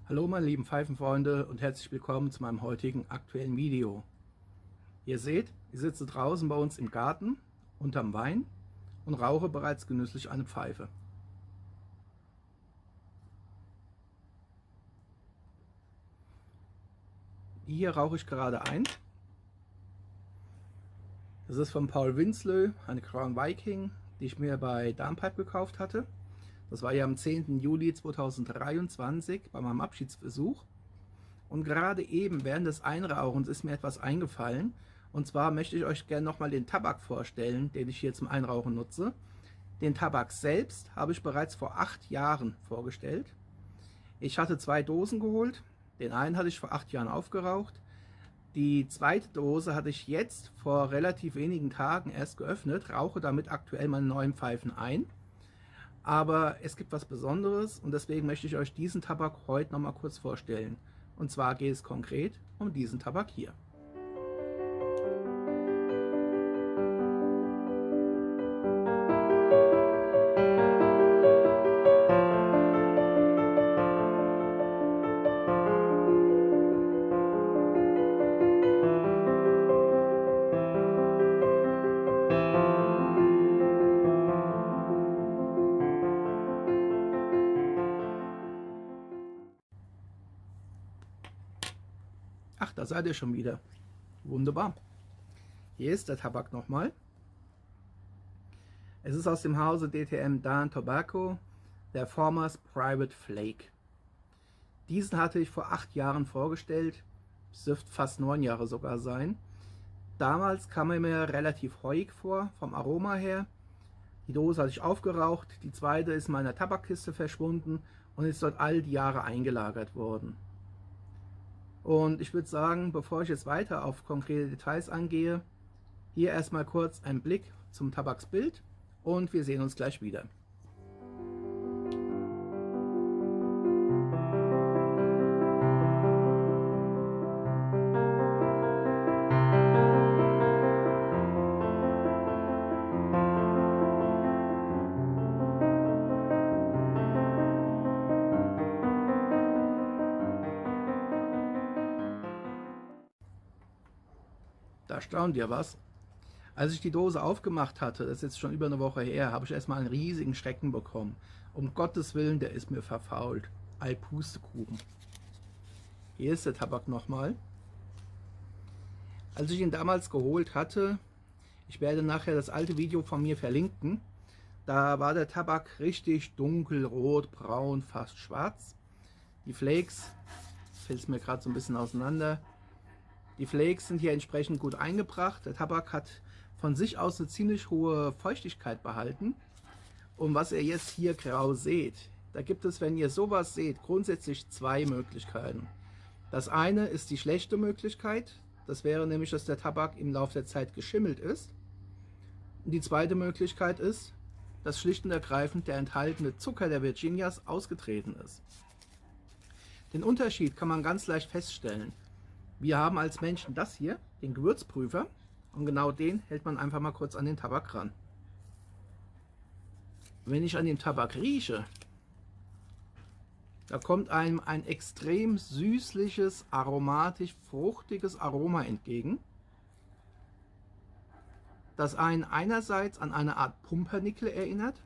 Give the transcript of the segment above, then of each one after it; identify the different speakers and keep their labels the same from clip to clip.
Speaker 1: Hallo meine lieben Pfeifenfreunde und herzlich willkommen zu meinem heutigen aktuellen Video. Ihr seht, ich sitze draußen bei uns im Garten unterm Wein und rauche bereits genüsslich eine Pfeife. Die hier rauche ich gerade ein. Das ist von Paul Winslow, eine Crown Viking, die ich mir bei Darnpipe gekauft hatte. Das war ja am 10. Juli 2023 bei meinem Abschiedsbesuch. Und gerade eben während des Einrauchens ist mir etwas eingefallen. Und zwar möchte ich euch gerne nochmal den Tabak vorstellen, den ich hier zum Einrauchen nutze. Den Tabak selbst habe ich bereits vor 8 Jahren vorgestellt. Ich hatte 2 Dosen geholt. Den einen hatte ich vor 8 Jahren aufgeraucht. Die zweite Dose hatte ich jetzt vor relativ wenigen Tagen erst geöffnet, rauche damit aktuell meine neuen Pfeifen ein. Aber es gibt was Besonderes und deswegen möchte ich euch diesen Tabak heute noch mal kurz vorstellen. Und zwar geht es konkret um diesen Tabak hier. Ach, da seid ihr schon wieder. Wunderbar. Hier ist der Tabak nochmal. Es ist aus dem Hause DTM Daan Tobacco, der Formers Private Flake. Diesen hatte ich vor 8 Jahren vorgestellt. Es dürfte fast 9 Jahre sogar sein. Damals kam er mir relativ heuig vor, vom Aroma her. Die Dose hatte ich aufgeraucht, die zweite ist in meiner Tabakkiste verschwunden und ist dort all die Jahre eingelagert worden. Und ich würde sagen, bevor ich jetzt weiter auf konkrete Details eingehe, hier erstmal kurz ein Blick zum Tabaksbild und wir sehen uns gleich wieder. Da staunt ihr was. Als ich die Dose aufgemacht hatte, das ist jetzt schon über eine Woche her, habe ich erstmal einen riesigen Schrecken bekommen. Um Gottes Willen, der ist mir verfault. Ei Pustekuchen. Hier ist der Tabak nochmal. Als ich ihn damals geholt hatte, ich werde nachher das alte Video von mir verlinken, da war der Tabak richtig dunkelrot, braun, fast schwarz. Die Flakes, fällt es mir gerade so ein bisschen auseinander, die Flakes sind hier entsprechend gut eingebracht. Der Tabak hat von sich aus eine ziemlich hohe Feuchtigkeit behalten. Und was ihr jetzt hier grau seht, da gibt es, wenn ihr sowas seht, grundsätzlich 2 Möglichkeiten. Das eine ist die schlechte Möglichkeit. Das wäre nämlich, dass der Tabak im Laufe der Zeit geschimmelt ist. Und die zweite Möglichkeit ist, dass schlicht und ergreifend der enthaltene Zucker der Virginias ausgetreten ist. Den Unterschied kann man ganz leicht feststellen. Wir haben als Menschen das hier, den Gewürzprüfer, und genau den hält man einfach mal kurz an den Tabak ran. Wenn ich an dem Tabak rieche, da kommt einem ein extrem süßliches, aromatisch fruchtiges Aroma entgegen, das einen einerseits an eine Art Pumpernickel erinnert,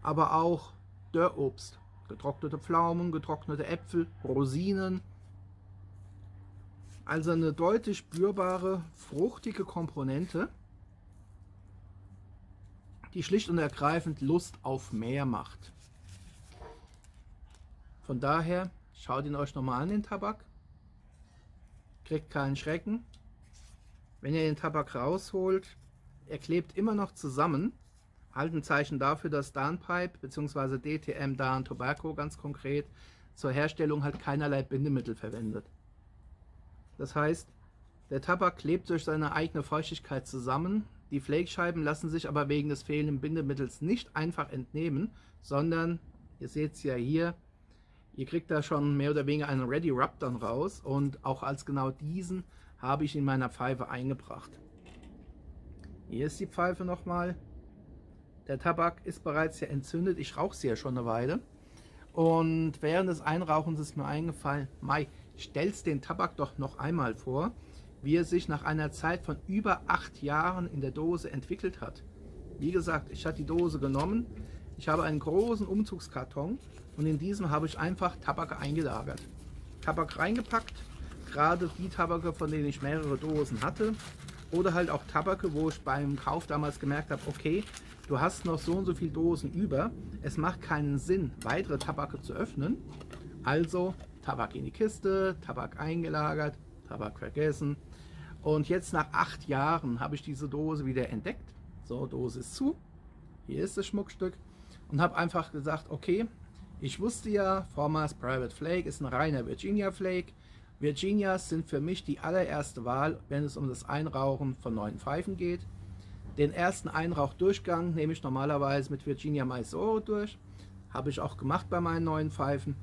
Speaker 1: aber auch Dörrobst. Getrocknete Pflaumen, getrocknete Äpfel, Rosinen. Also eine deutlich spürbare, fruchtige Komponente, die schlicht und ergreifend Lust auf mehr macht. Von daher, schaut ihn euch nochmal an, den Tabak. Kriegt keinen Schrecken. Wenn ihr den Tabak rausholt, er klebt immer noch zusammen. Halt ein Zeichen dafür, dass Darnpipe bzw. DTM Daan Tobacco ganz konkret zur Herstellung halt keinerlei Bindemittel verwendet. Das heißt, der Tabak klebt durch seine eigene Feuchtigkeit zusammen. Die Flakescheiben lassen sich aber wegen des fehlenden Bindemittels nicht einfach entnehmen, sondern, ihr seht es ja hier, ihr kriegt da schon mehr oder weniger einen Ready Rub dann raus und auch als genau diesen habe ich in meiner Pfeife eingebracht. Hier ist die Pfeife nochmal. Der Tabak ist bereits ja entzündet. Ich rauche sie ja schon eine Weile. Und während des Einrauchens ist mir eingefallen, Mai, stellst den Tabak doch noch einmal vor, wie er sich nach einer Zeit von über 8 Jahren in der Dose entwickelt hat. Wie gesagt, ich habe die Dose genommen, ich habe einen großen Umzugskarton und in diesem habe ich einfach Tabak eingelagert. Tabak reingepackt, gerade die Tabake, von denen ich mehrere Dosen hatte, oder halt auch Tabake, wo ich beim Kauf damals gemerkt habe, okay, du hast noch so und so viele Dosen über, es macht keinen Sinn, weitere Tabake zu öffnen, also Tabak in die Kiste, Tabak eingelagert, Tabak vergessen. Und jetzt nach 8 Jahren habe ich diese Dose wieder entdeckt. So, Dose ist zu, hier ist das Schmuckstück und habe einfach gesagt, okay, ich wusste ja, Former's Private Flake ist ein reiner Virginia Flake. Virginias sind für mich die allererste Wahl, wenn es um das Einrauchen von neuen Pfeifen geht. Den ersten Einrauchdurchgang nehme ich normalerweise mit Virginia Maison Oro durch. Habe ich auch gemacht bei meinen neuen Pfeifen.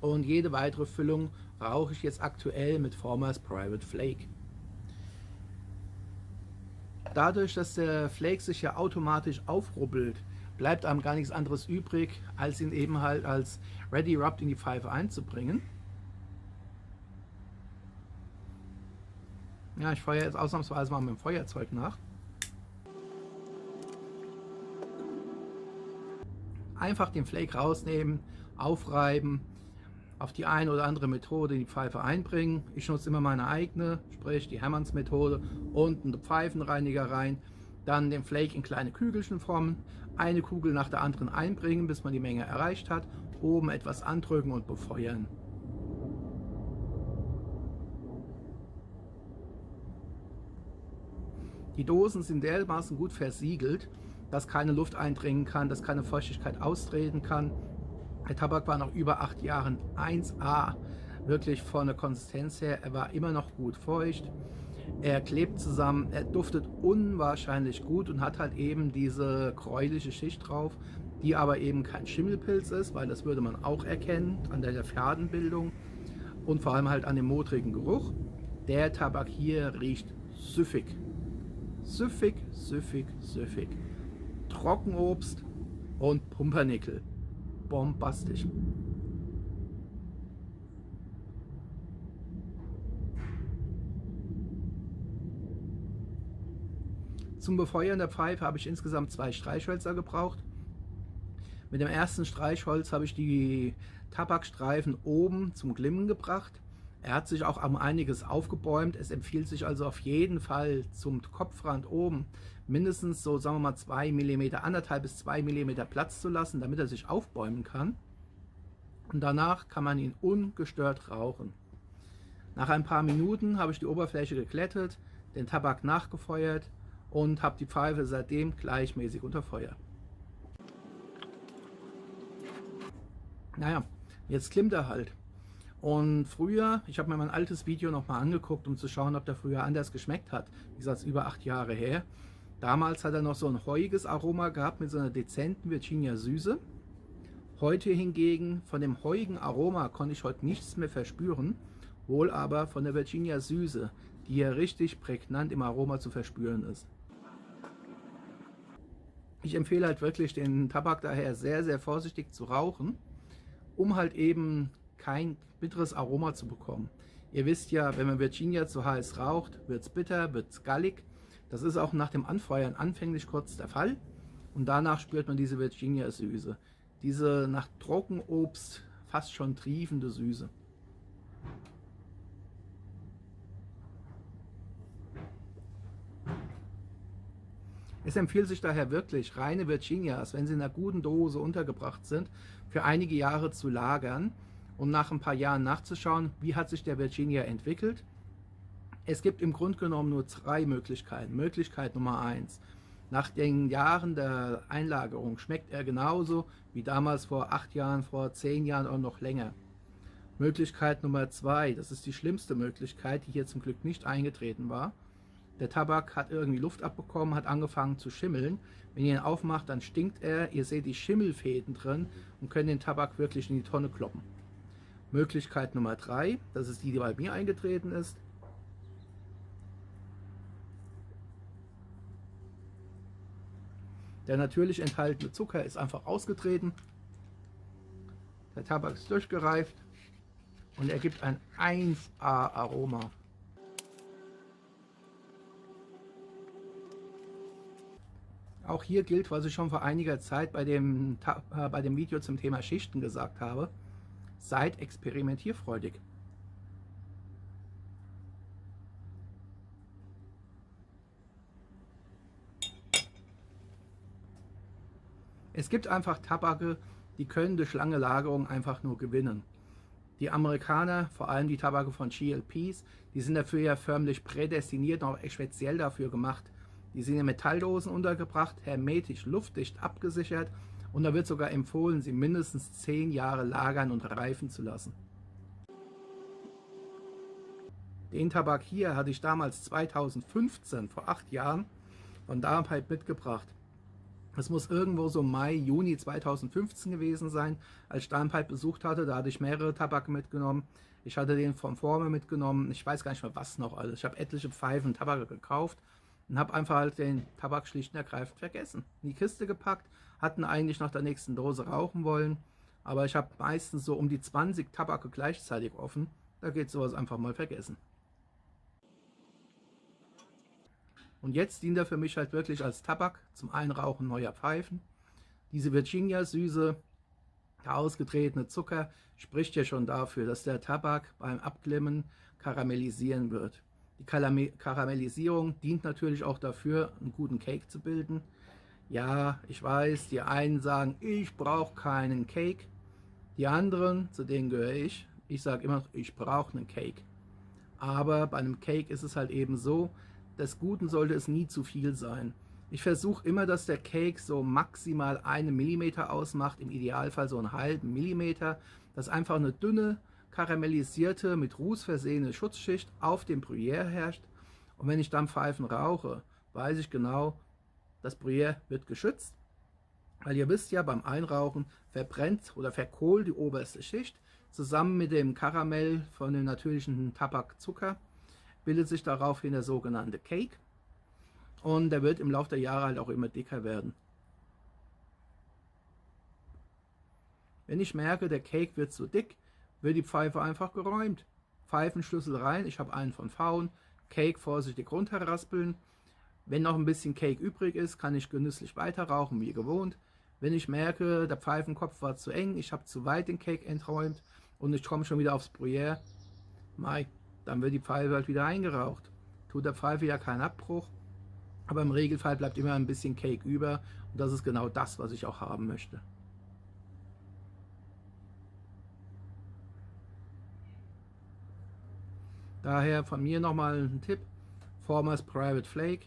Speaker 1: Und jede weitere Füllung rauche ich jetzt aktuell mit Former's Private Flake. Dadurch, dass der Flake sich ja automatisch aufrubbelt, bleibt einem gar nichts anderes übrig, als ihn eben halt als Ready Rubbed in die Pfeife einzubringen. Ja, ich feuere jetzt ausnahmsweise mal mit dem Feuerzeug nach. Einfach den Flake rausnehmen, aufreiben, auf die eine oder andere Methode in die Pfeife einbringen. Ich nutze immer meine eigene, sprich die Hermanns Methode, unten den Pfeifenreiniger rein, dann den Flake in kleine Kügelchen formen, eine Kugel nach der anderen einbringen, bis man die Menge erreicht hat, oben etwas andrücken und befeuern. Die Dosen sind dermaßen gut versiegelt, dass keine Luft eindringen kann, dass keine Feuchtigkeit austreten kann. Der Tabak war noch über 8 Jahren 1A, wirklich von der Konsistenz her, er war immer noch gut feucht, er klebt zusammen, er duftet unwahrscheinlich gut und hat halt eben diese gräuliche Schicht drauf, die aber eben kein Schimmelpilz ist, weil das würde man auch erkennen an der Fädenbildung und vor allem halt an dem modrigen Geruch. Der Tabak hier riecht süffig. Süffig, süffig, süffig. Trockenobst und Pumpernickel. Bombastisch. Zum Befeuern der Pfeife habe ich insgesamt 2 Streichhölzer gebraucht. Mit dem ersten Streichholz habe ich die Tabakstreifen oben zum Glimmen gebracht. Er hat sich auch um einiges aufgebäumt. Es empfiehlt sich also auf jeden Fall zum Kopfrand oben mindestens so, sagen wir mal, 2 mm, 1,5 bis 2 mm Platz zu lassen, damit er sich aufbäumen kann. Und danach kann man ihn ungestört rauchen. Nach ein paar Minuten habe ich die Oberfläche geglättet, den Tabak nachgefeuert und habe die Pfeife seitdem gleichmäßig unter Feuer. Naja, jetzt klimmt er halt. Und früher, ich habe mir mein altes Video nochmal angeguckt, um zu schauen, ob der früher anders geschmeckt hat. Wie gesagt, über 8 Jahre her. Damals hat er noch so ein heuiges Aroma gehabt mit so einer dezenten Virginia Süße. Heute hingegen, von dem heuigen Aroma konnte ich heute nichts mehr verspüren, wohl aber von der Virginia Süße, die ja richtig prägnant im Aroma zu verspüren ist. Ich empfehle halt wirklich, den Tabak daher sehr, sehr vorsichtig zu rauchen, um halt eben kein bitteres Aroma zu bekommen. Ihr wisst ja, wenn man Virginia zu heiß raucht, wird es bitter, wird es gallig. Das ist auch nach dem Anfeuern anfänglich kurz der Fall. Und danach spürt man diese Virginia Süße. Diese nach Trockenobst fast schon triefende Süße. Es empfiehlt sich daher wirklich, reine Virginias, wenn sie in einer guten Dose untergebracht sind, für einige Jahre zu lagern und nach ein paar Jahren nachzuschauen, wie hat sich der Virginia entwickelt. Es gibt im Grunde genommen nur 3 Möglichkeiten. Möglichkeit Nummer 1. Nach den Jahren der Einlagerung schmeckt er genauso wie damals vor 8 Jahren, vor 10 Jahren oder noch länger. Möglichkeit Nummer 2, das ist die schlimmste Möglichkeit, die hier zum Glück nicht eingetreten war. Der Tabak hat irgendwie Luft abbekommen, hat angefangen zu schimmeln. Wenn ihr ihn aufmacht, dann stinkt er. Ihr seht die Schimmelfäden drin und könnt den Tabak wirklich in die Tonne kloppen. Möglichkeit Nummer 3, das ist die, die bei mir eingetreten ist. Der natürlich enthaltene Zucker ist einfach ausgetreten. Der Tabak ist durchgereift und er gibt ein 1A Aroma. Auch hier gilt, was ich schon vor einiger Zeit bei dem Video zum Thema Schichten gesagt habe: Seid experimentierfreudig. Es gibt einfach Tabake, die können durch lange Lagerung einfach nur gewinnen. Die Amerikaner, vor allem die Tabake von GLPs, die sind dafür ja förmlich prädestiniert und auch speziell dafür gemacht. Die sind in Metalldosen untergebracht, hermetisch luftdicht abgesichert und da wird sogar empfohlen, sie mindestens 10 Jahre lagern und reifen zu lassen. Den Tabak hier hatte ich damals 2015, vor 8 Jahren, von Darmpipe mitgebracht. Es muss irgendwo so Mai, Juni 2015 gewesen sein, als ich Darmpipe besucht hatte. Da hatte ich mehrere Tabak mitgenommen. Ich hatte den vom Former mitgenommen. Ich weiß gar nicht mehr, was noch alles. Ich habe etliche Pfeifen Tabak gekauft und habe einfach halt den Tabak schlicht und ergreifend vergessen. In die Kiste gepackt, hatten eigentlich nach der nächsten Dose rauchen wollen. Aber ich habe meistens so um die 20 Tabake gleichzeitig offen. Da geht sowas einfach mal vergessen. Und jetzt dient er für mich halt wirklich als Tabak zum Einrauchen neuer Pfeifen. Diese Virginia-Süße, der ausgetretene Zucker, spricht ja schon dafür, dass der Tabak beim Abklimmen karamellisieren wird. Die Karamellisierung dient natürlich auch dafür, einen guten Cake zu bilden. Ja, ich weiß, die einen sagen, ich brauche keinen Cake. Die anderen, zu denen gehöre ich sage immer, ich brauche einen Cake. Aber bei einem Cake ist es halt eben so, des Guten sollte es nie zu viel sein. Ich versuche immer, dass der Cake so maximal 1 mm ausmacht, im Idealfall so einen halben Millimeter, dass einfach eine dünne, karamellisierte, mit Ruß versehene Schutzschicht auf dem Bruyère herrscht. Und wenn ich dann Pfeifen rauche, weiß ich genau, das Bruyère wird geschützt, weil ihr wisst ja, beim Einrauchen verbrennt oder verkohlt die oberste Schicht zusammen mit dem Karamell von dem natürlichen Tabakzucker. Bildet sich daraufhin der sogenannte Cake und der wird im Laufe der Jahre halt auch immer dicker werden. Wenn ich merke, der Cake wird zu dick, wird die Pfeife einfach geräumt. Pfeifenschlüssel rein, ich habe einen von Faun, Cake vorsichtig runterraspeln. Wenn noch ein bisschen Cake übrig ist, kann ich genüsslich weiter rauchen, wie gewohnt. Wenn ich merke, der Pfeifenkopf war zu eng, ich habe zu weit den Cake enträumt und ich komme schon wieder aufs Bruyère, dann wird die Pfeife halt wieder eingeraucht. Tut der Pfeife ja keinen Abbruch, aber im Regelfall bleibt immer ein bisschen Cake über und das ist genau das, was ich auch haben möchte. Daher von mir nochmal ein Tipp: Former's Private Flake.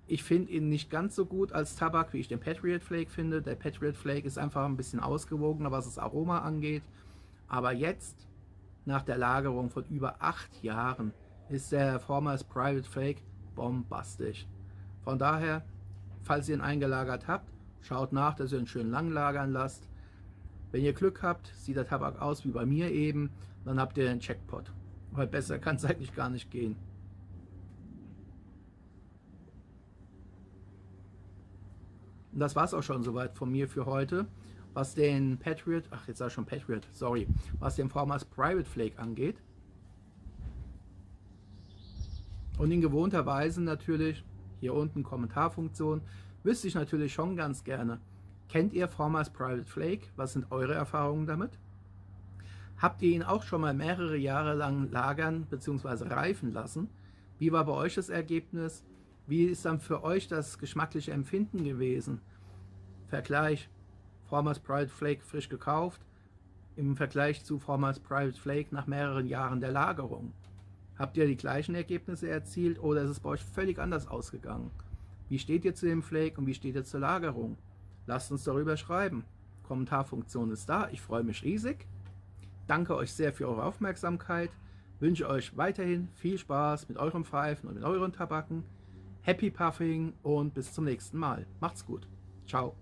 Speaker 1: Ich finde ihn nicht ganz so gut als Tabak, wie ich den Patriot Flake finde. Der Patriot Flake ist einfach ein bisschen ausgewogener, was das Aroma angeht. Aber jetzt, nach der Lagerung von über 8 Jahren, ist der Former's Private Flake bombastisch. Von daher, falls ihr ihn eingelagert habt, schaut nach, dass ihr ihn schön lang lagern lasst. Wenn ihr Glück habt, sieht der Tabak aus wie bei mir eben, dann habt ihr einen Jackpot. Weil besser kann es eigentlich gar nicht gehen. Und das war es auch schon soweit von mir für heute. Was den Patriot, jetzt sag ich schon Patriot, sorry, was den Former's Private Flake angeht. Und in gewohnter Weise natürlich, hier unten Kommentarfunktion, wüsste ich natürlich schon ganz gerne, kennt ihr Former's Private Flake? Was sind eure Erfahrungen damit? Habt ihr ihn auch schon mal mehrere Jahre lang lagern bzw. reifen lassen? Wie war bei euch das Ergebnis? Wie ist dann für euch das geschmackliche Empfinden gewesen? Vergleich: Former's Private Flake frisch gekauft im Vergleich zu Former's Private Flake nach mehreren Jahren der Lagerung. Habt ihr die gleichen Ergebnisse erzielt oder ist es bei euch völlig anders ausgegangen? Wie steht ihr zu dem Flake und wie steht ihr zur Lagerung? Lasst uns darüber schreiben. Kommentarfunktion ist da, ich freue mich riesig. Danke euch sehr für eure Aufmerksamkeit. Wünsche euch weiterhin viel Spaß mit euren Pfeifen und mit euren Tabaken. Happy Puffing und bis zum nächsten Mal. Macht's gut. Ciao.